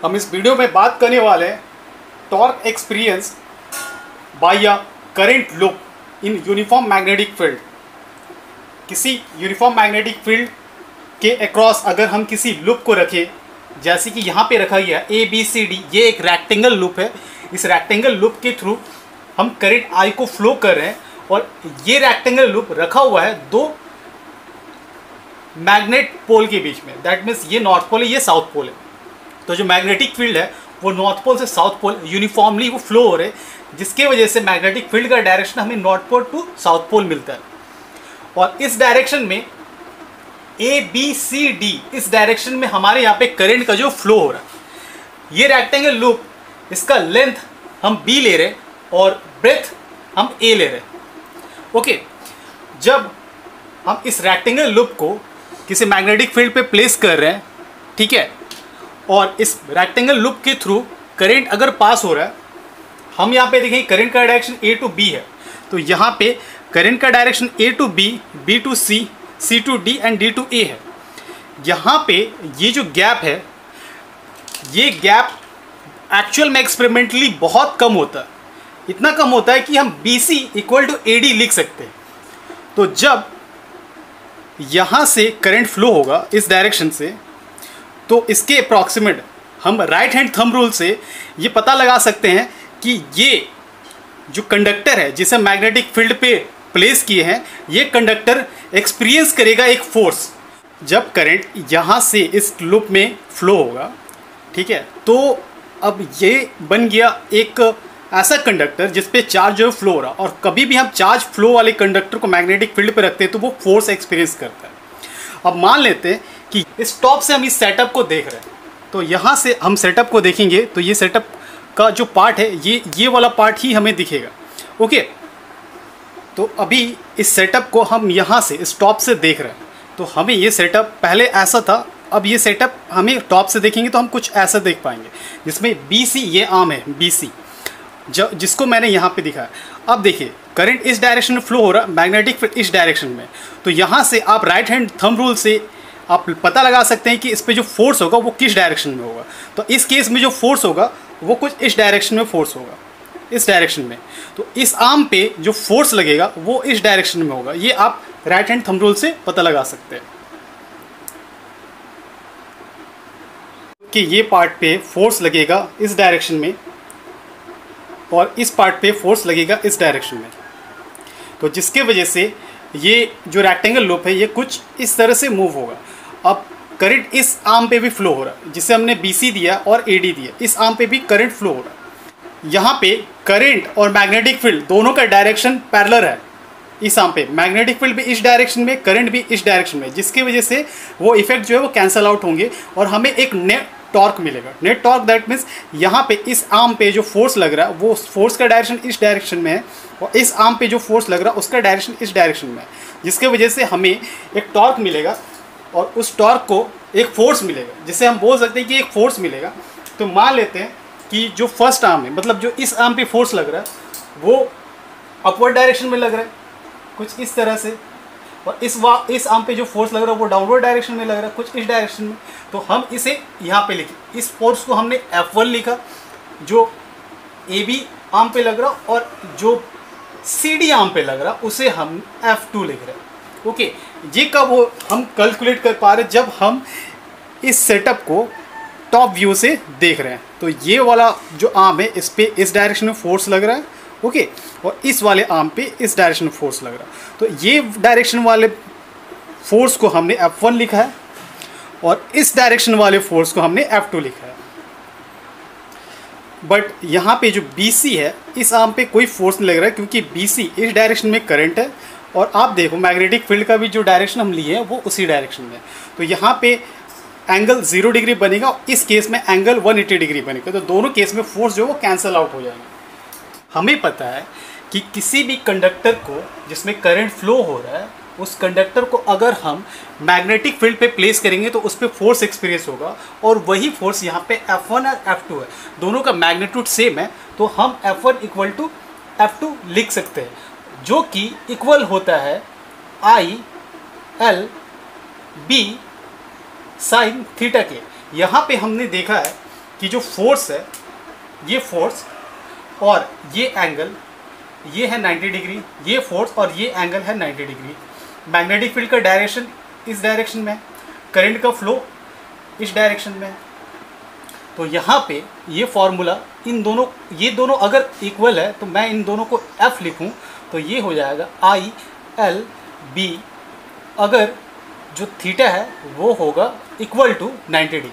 हम इस वीडियो में बात करने वाले हैं torque experience by a current loop in uniform magnetic field. किसी यूनिफॉर्म मैग्नेटिक फील्ड के अक्रॉस अगर हम किसी लूप को रखें, जैसे कि यहाँ पे रखा गया ABCD, ये एक रेक्टेंगल लूप है। इस रेक्टेंगल लूप के थ्रू हम करंट I को फ्लो कर रहे हैं और ये रेक्टेंगल लूप रखा हुआ है दो मैग्नेट पोल के बीच में। दैट मीन्स ये नॉर्थ पोल है, ये साउथ पोल है। तो जो मैग्नेटिक फील्ड है वो नॉर्थ पोल से साउथ पोल यूनिफॉर्मली वो फ्लो हो रहे, जिसके वजह से मैग्नेटिक फील्ड का डायरेक्शन हमें north pole to south pole मिलता है। और इस डायरेक्शन में ABCD, इस डायरेक्शन में हमारे यहाँ पे करंट का जो फ्लो हो रहा है। ये रेक्टेंगल लूप, इसका लेंथ हम B ले रहे और ब्रेथ हम A ले रहे। ओके, जब हम इस रेक्टेंगल लूप को किसी मैग्नेटिक फील्ड पे प्लेस कर रहे हैं, ठीक है, और इस रेक्टेंगल लूप के थ्रू करंट अगर पास हो रहा है, हम यहाँ पे देखें करंट का डायरेक्शन A टू B है, तो यहाँ पे करंट का direction A to B, B to C, C to D and D to A है। यहाँ पे ये जो गैप है, ये गैप एक्चुअल में एक्सपेरिमेंटली बहुत कम होता है। इतना कम होता है कि हम BC इक्वल टू AD लिख सकते हैं। तो जब यहाँ से करंट फ्लो होगा इस डायरेक्शन से, तो इसके अप्रॉक्सीमेट हम राइट हैंड थंब रूल से ये पता लगा सकते हैं कि ये जो कंडक्टर है जिसे मैग्नेटिक फील्ड पे प्लेस किए हैं, ये कंडक्टर एक्सपीरियंस करेगा एक फोर्स। जब करंट यहाँ से इस लूप में फ्लो होगा, ठीक है, तो अब ये बन गया एक ऐसा कंडक्टर जिस पे चार्ज जो फ्लो हो रहा। और कभी भी हम चार्ज फ्लो वाले कंडक्टर को मैग्नेटिक फील्ड पे रखते हैं तो वो फोर्स एक्सपीरियंस करता है। अब मान लेते हैं कि इस टॉप से हम इस सेटअप को देख रहे हैं, तो यहाँ से हम सेटअप को देखेंगे तो ये सेटअप का जो पार्ट है ये वाला पार्ट ही हमें दिखेगा। ओके, तो अभी इस सेटअप को हम यहाँ से इस टॉप से देख रहे हैं, तो हमें ये सेटअप पहले ऐसा था, अब ये सेटअप हमें टॉप से देखेंगे तो हम कुछ ऐसा देख पाएंगे, जिसमें BC ये आर्म है BC, जिसको मैंने यहाँ पे दिखाया। अब देखिए करंट इस डायरेक्शन में फ्लो हो रहा है, मैग्नेटिक फील्ड इस डायरेक्शन में, तो यहाँ से आप राइट हैंड थंब रूल से आप पता लगा सकते हैं कि इस पे जो फोर्स होगा वो किस डायरेक्शन में होगा। तो इस केस में जो फोर्स होगा वो कुछ इस डायरेक्शन में फोर्स होगा, इस डायरेक्शन में। तो इस आर्म पे जो फोर्स लगेगा वो इस डायरेक्शन में होगा। ये आप राइट हैंड थंब रूल से पता लगा सकते हैं कि ये पार्ट पे फोर्स लगेगा इस डायरेक्शन में और इस पार्ट पे फोर्स लगेगा इस डायरेक्शन में। तो जिसके वजह से ये जो रेक्टेंगल लूप है ये कुछ इस तरह से मूव होगा। अब करंट इस आर्म पे भी फ्लो हो रहा है, जिसे हमने BC दिया और AD दिया, इस आर्म पे भी करंट फ्लो हो रहा है। यहाँ पे करंट और मैग्नेटिक फील्ड दोनों का डायरेक्शन पैरेलल है। इस आर्म पे मैग्नेटिक फील्ड भी इस डायरेक्शन में, करंट भी इस डायरेक्शन में, जिसकी वजह से वो इफेक्ट जो है वो कैंसल आउट होंगे और हमें एक नेट टॉर्क मिलेगा। नेट टॉर्क दैट मीन्स यहाँ पे इस आर्म पे जो फोर्स लग रहा है वो फोर्स का डायरेक्शन इस डायरेक्शन में है और इस आर्म पे जो फोर्स लग रहा है उसका डायरेक्शन इस डायरेक्शन में है, जिसके वजह से हमें एक टॉर्क मिलेगा और उस टॉर्क को एक फोर्स मिलेगा, जिसे हम बोल सकते हैं कि एक फोर्स मिलेगा। तो मान लेते हैं कि जो फर्स्ट आर्म है, मतलब जो इस आर्म पे फोर्स लग रहा है वो अपवर्ड डायरेक्शन में लग रहा है कुछ इस तरह से, और इस आर्म पे जो फोर्स लग रहा है वो डाउनवर्ड डायरेक्शन में लग रहा है कुछ इस डायरेक्शन में। तो हम इसे यहाँ पे लिखे, इस फोर्स को हमने F1 लिखा जो AB आर्म पे लग रहा, और जो CD आर्म पे लग रहा उसे हम F2 लिख रहे हैं। ओके, ये कब हो हम कैलकुलेट कर पा रहे, जब हम इस सेटअप को टॉप व्यू से देख रहे हैं। तो ये वाला जो आर्म है इस पे इस डायरेक्शन में फोर्स लग रहा है, ओके, और इस वाले आर्म पे इस डायरेक्शन में फोर्स लग रहा है। तो ये डायरेक्शन वाले फोर्स को हमने F1 लिखा है और इस डायरेक्शन वाले फोर्स को हमने F2 लिखा है। बट यहाँ पे जो BC है इस आर्म पे कोई फोर्स नहीं लग रहा है, क्योंकि BC इस डायरेक्शन में करंट है और आप देखो मैग्नेटिक फील्ड का भी जो डायरेक्शन हम लिए हैं वो उसी डायरेक्शन में है। तो यहाँ पे एंगल 0 डिग्री बनेगा और इस केस में एंगल 180 डिग्री बनेगा। तो दोनों केस में फोर्स जो है वो कैंसल आउट हो जाएगा। हमें पता है कि किसी भी कंडक्टर को जिसमें करंट फ्लो हो रहा है, उस कंडक्टर को अगर हम मैग्नेटिक फील्ड पे प्लेस करेंगे तो उस पर फोर्स एक्सपीरियंस होगा, और वही फोर्स यहाँ पे F1 और F2 है, दोनों का मैग्नीट्यूड सेम है। तो हम F1 इक्वल टू F2 लिख सकते हैं, जो कि इक्वल होता है IL B साइन थीटा के। यहाँ पे हमने देखा है कि जो फोर्स है, ये फोर्स और ये एंगल, ये है 90 डिग्री, ये फोर्स और ये एंगल है 90 डिग्री। मैग्नेटिक फील्ड का डायरेक्शन इस डायरेक्शन में, करंट का फ्लो इस डायरेक्शन में। तो यहाँ पे ये फॉर्मूला इन दोनों, ये दोनों अगर इक्वल है तो मैं इन दोनों को F लिखूँ तो ये हो जाएगा ILB, अगर जो थीटा है वो होगा इक्वल टू 90 डिग्री।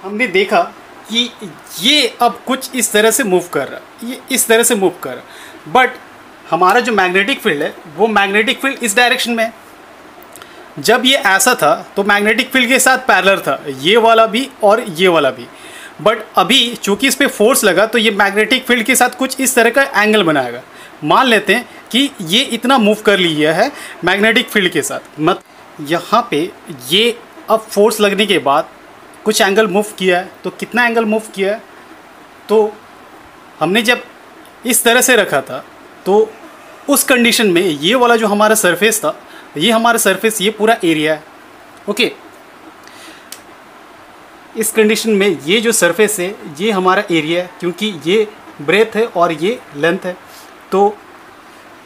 हमने देखा कि ये अब कुछ इस तरह से मूव कर रहा है, ये इस तरह से मूव कर रहा है, बट हमारा जो मैग्नेटिक फील्ड है वो मैग्नेटिक फील्ड इस डायरेक्शन में है। जब ये ऐसा था तो मैग्नेटिक फील्ड के साथ पैरेलल था, ये वाला भी और ये वाला भी, बट अभी चूंकि इस पर फोर्स लगा तो ये मैग्नेटिक फील्ड के साथ कुछ इस तरह का एंगल बनाएगा। मान लेते हैं कि ये इतना मूव कर लिया है मैग्नेटिक फील्ड के साथ, मत यहाँ पे ये अब फोर्स लगने के बाद कुछ एंगल मूव किया है। तो कितना एंगल मूव किया है, तो हमने जब इस तरह से रखा था तो उस कंडीशन में ये वाला जो हमारा सरफेस था, ये हमारा सरफेस, ये पूरा एरिया है। ओके, इस कंडीशन में ये जो सरफेस है ये हमारा एरिया है, क्योंकि ये ब्रेथ है और ये लेंथ है। तो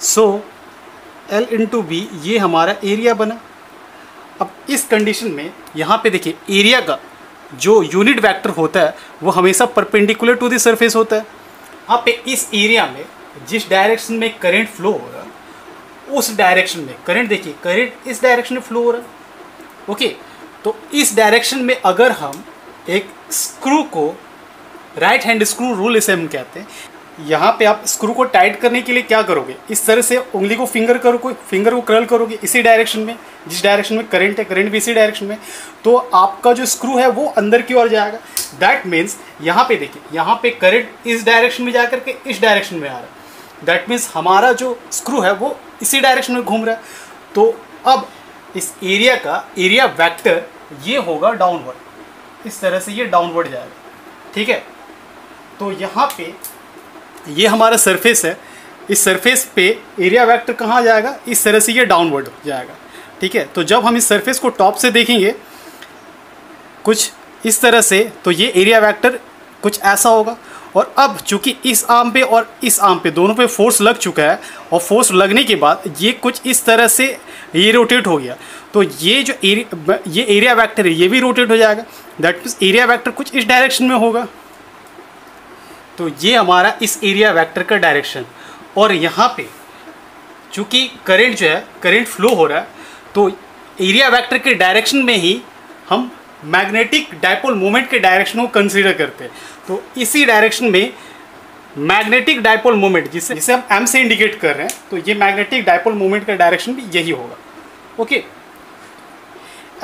सो L इंटू बी ये हमारा एरिया बना। अब इस कंडीशन में यहाँ पे देखिए, एरिया का जो यूनिट वेक्टर होता है वो हमेशा परपेंडिकुलर टू द सरफेस होता है। यहाँ पे इस एरिया में जिस डायरेक्शन में करंट फ्लो हो रहा है उस डायरेक्शन में करंट, देखिए करंट इस डायरेक्शन में फ्लो हो रहा है। ओके, तो इस डायरेक्शन में अगर हम एक स्क्रू को, राइट हैंड स्क्रू रूल इसे हम कहते हैं, यहाँ पे आप स्क्रू को टाइट करने के लिए क्या करोगे, इस तरह से उंगली को फिंगर को कर्ल करोगे इसी डायरेक्शन में, जिस डायरेक्शन में करंट है, करंट भी इसी डायरेक्शन में, तो आपका जो स्क्रू है वो अंदर की ओर जाएगा। दैट मीन्स यहाँ पे देखिए, यहाँ पे करंट इस डायरेक्शन में जाकर के इस डायरेक्शन में आ रहा है। दैट मीन्स हमारा जो स्क्रू है वो इसी डायरेक्शन में घूम रहा है। तो अब इस एरिया का एरिया वेक्टर ये होगा डाउनवर्ड, इस तरह से ये डाउनवर्ड जाएगा। ठीक है, तो यहाँ पे ये हमारा सरफेस है, इस सरफेस पे एरिया वेक्टर कहाँ जाएगा, इस तरह से ये डाउनवर्ड जाएगा। ठीक है, तो जब हम इस सरफेस को टॉप से देखेंगे कुछ इस तरह से, तो ये एरिया वेक्टर कुछ ऐसा होगा। और अब चूंकि इस आर्म पे और इस आर्म पे दोनों पे फोर्स लग चुका है, और फोर्स लगने के बाद ये कुछ इस तरह से ये रोटेट हो गया, तो ये जो एरिया वेक्टर है ये भी रोटेट हो जाएगा। दैट मीन्स एरिया वेक्टर कुछ इस डायरेक्शन में होगा। तो ये हमारा इस एरिया वेक्टर का डायरेक्शन। और यहाँ पे चूंकि करंट जो है, करंट फ्लो हो रहा है, तो एरिया वेक्टर के डायरेक्शन में ही हम मैग्नेटिक डायपोल मोमेंट के डायरेक्शन को कंसीडर करते हैं। तो इसी डायरेक्शन में मैग्नेटिक डायपोल मोमेंट, जिसे हम M से इंडिकेट कर रहे हैं, तो ये मैग्नेटिक डायपोल मोमेंट का डायरेक्शन भी यही होगा। ओके,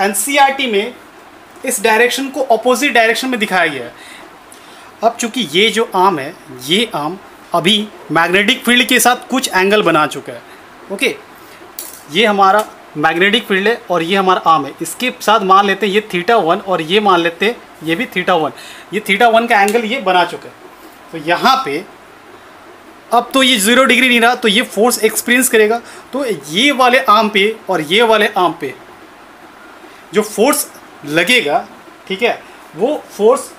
NCERT में इस डायरेक्शन को अपोजिट डायरेक्शन में दिखाया गया है। अब चूंकि ये जो आर्म है, ये आर्म अभी मैग्नेटिक फील्ड के साथ कुछ एंगल बना चुका है। ओके, ये हमारा मैग्नेटिक फील्ड है और ये हमारा आर्म है, इसके साथ मान लेते हैं ये θ1 और ये मान लेते हैं ये भी θ1, ये θ1 का एंगल ये बना चुका है। तो यहाँ पे अब तो ये 0 डिग्री नहीं रहा, तो ये फोर्स एक्सपीरियंस करेगा। तो ये वाले आर्म पे और ये वाले आर्म पे जो फोर्स लगेगा, ठीक है, वो फोर्स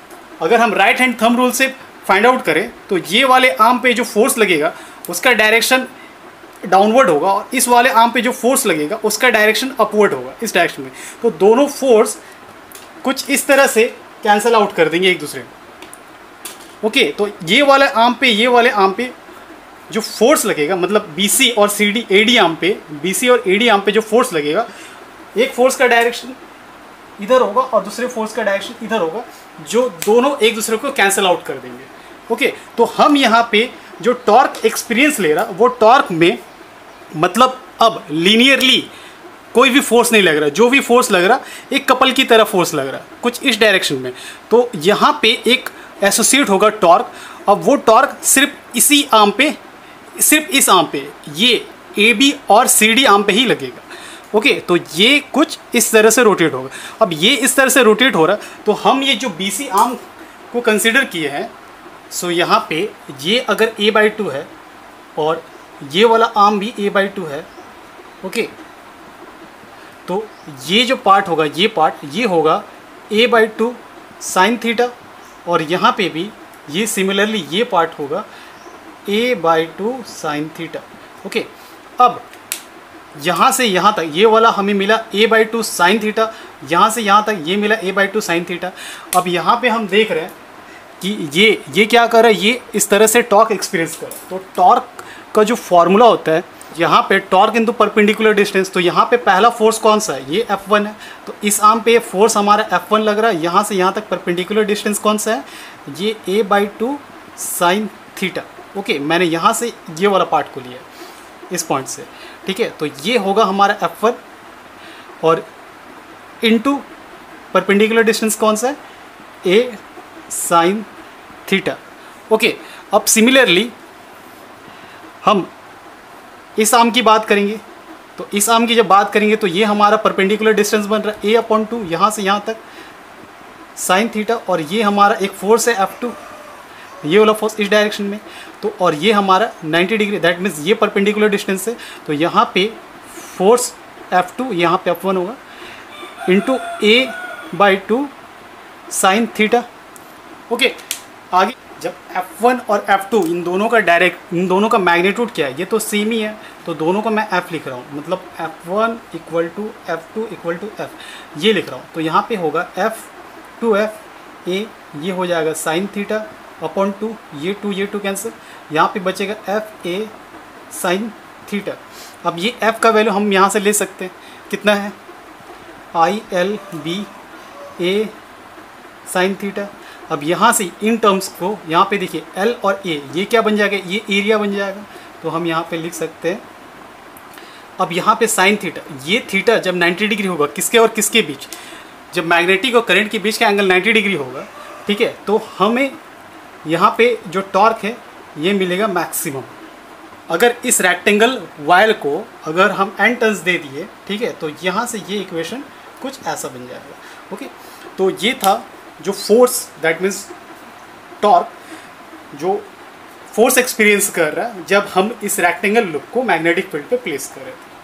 अगर हम राइट हैंड थंब रूल से फाइंड आउट करें तो ये वाले आर्म पे जो फोर्स लगेगा उसका डायरेक्शन डाउनवर्ड होगा, और इस वाले आर्म पे जो फोर्स लगेगा उसका डायरेक्शन अपवर्ड होगा, इस डायरेक्शन में। तो दोनों फोर्स कुछ इस तरह से कैंसिल आउट कर देंगे एक दूसरे को। ओके, तो ये वाले आर्म पे, ये वाले आर्म पे जो फोर्स लगेगा, मतलब BC और CD AD आर्म पे, BC और AD आर्म पे जो फोर्स लगेगा, एक फोर्स का डायरेक्शन इधर होगा और दूसरे फोर्स का डायरेक्शन इधर होगा, जो दोनों एक दूसरे को कैंसिल आउट कर देंगे। ओके, तो हम यहाँ पे जो टॉर्क एक्सपीरियंस ले रहा, वो टॉर्क में मतलब अब लीनियरली कोई भी फोर्स नहीं लग रहा, जो भी फोर्स लग रहा एक कपल की तरह फोर्स लग रहा कुछ इस डायरेक्शन में। तो यहाँ पे एक एसोसिएट होगा टॉर्क। अब वो टॉर्क सिर्फ इसी आर्म पे, सिर्फ इस आर्म पे, ये AB और CD आर्म पे ही लगेगा। ओके, तो ये कुछ इस तरह से रोटेट होगा। अब ये इस तरह से रोटेट हो रहा, तो हम ये जो BC आर्म को कंसिडर किए हैं, सो यहाँ पे ये अगर A/2 है और ये वाला आर्म भी A/2 है। ओके, तो ये जो पार्ट होगा, ये पार्ट ये होगा A/2 sin थीटा, और यहाँ पे भी ये सिमिलरली ये पार्ट होगा a/2 sin थीटा। ओके, अब यहाँ से यहाँ तक ये वाला हमें मिला a/2 sin थीटा, यहाँ से यहाँ तक ये मिला a/2 sin थीटा। अब यहाँ पे हम देख रहे हैं कि ये क्या कर रहा है, ये इस तरह से टॉर्क एक्सपीरियंस कर रहा है। तो टॉर्क का जो फॉर्मूला होता है यहाँ पे टॉर्क इनटू परपेंडिकुलर डिस्टेंस, तो यहाँ पे पहला फोर्स कौन सा है, ये F1 है। तो इस आर्म पे फोर्स हमारा F1 लग रहा है, यहाँ से यहाँ तक परपेंडिकुलर डिस्टेंस कौन सा है, ये a/2 sin थीटा। ओके, मैंने यहाँ से ये वाला पार्ट को लिया इस पॉइंट से, ठीक है। तो ये होगा हमारा F1 और इनटू परपेंडिकुलर डिस्टेंस कौन सा है, a sin थीटा। ओके, अब सिमिलरली हम इस आर्म की बात करेंगे। तो इस आर्म की जब बात करेंगे तो ये हमारा परपेंडिकुलर डिस्टेंस बन रहा है a/2 यहाँ से यहाँ तक sin थीटा, और ये हमारा एक फोर्स है F2, ये वाला फोर्स इस डायरेक्शन में। तो और ये हमारा 90 डिग्री, दैट मीन्स ये परपेंडिकुलर डिस्टेंस है। तो यहाँ पे फोर्स F2, यहाँ पे F1 होगा into a/2 sin theta. Okay, आगे जब F1 और F2 इन दोनों का मैग्नीट्यूड क्या है, ये तो सेम ही है, तो दोनों को मैं F लिख रहा हूँ, मतलब F1 = F2 = F, ये लिख रहा हूँ। तो यहाँ पे होगा F2F a, ये हो जाएगा sin थीटा अपॉन 2, ये 2 कैंसिल, यहाँ पे बचेगा FA sin थीटा। अब ये F का वैल्यू हम यहाँ से ले सकते हैं, कितना है, ILB A sin थीटा। अब यहाँ से इन टर्म्स को यहाँ पे देखिए L और A, ये क्या बन जाएगा, ये एरिया बन जाएगा। तो हम यहाँ पे लिख सकते हैं, अब यहाँ पे sin थीटा, ये थीटा जब 90 डिग्री होगा किसके और किसके बीच, जब मैग्नेटिक और करंट के बीच का एंगल 90 डिग्री होगा, ठीक है। तो हमें यहाँ पे जो टॉर्क है ये मिलेगा मैक्सिमम। अगर इस रेक्टेंगल वायर को अगर हम n टर्न्स दे दिए, ठीक है, तो यहाँ से ये इक्वेशन कुछ ऐसा बन जाएगा। ओके, तो ये था जो फोर्स, दैट मीन्स टॉर्क, जो फोर्स एक्सपीरियंस कर रहा है जब हम इस रेक्टेंगल लूप को मैग्नेटिक फील्ड पे प्लेस कर रहे थे।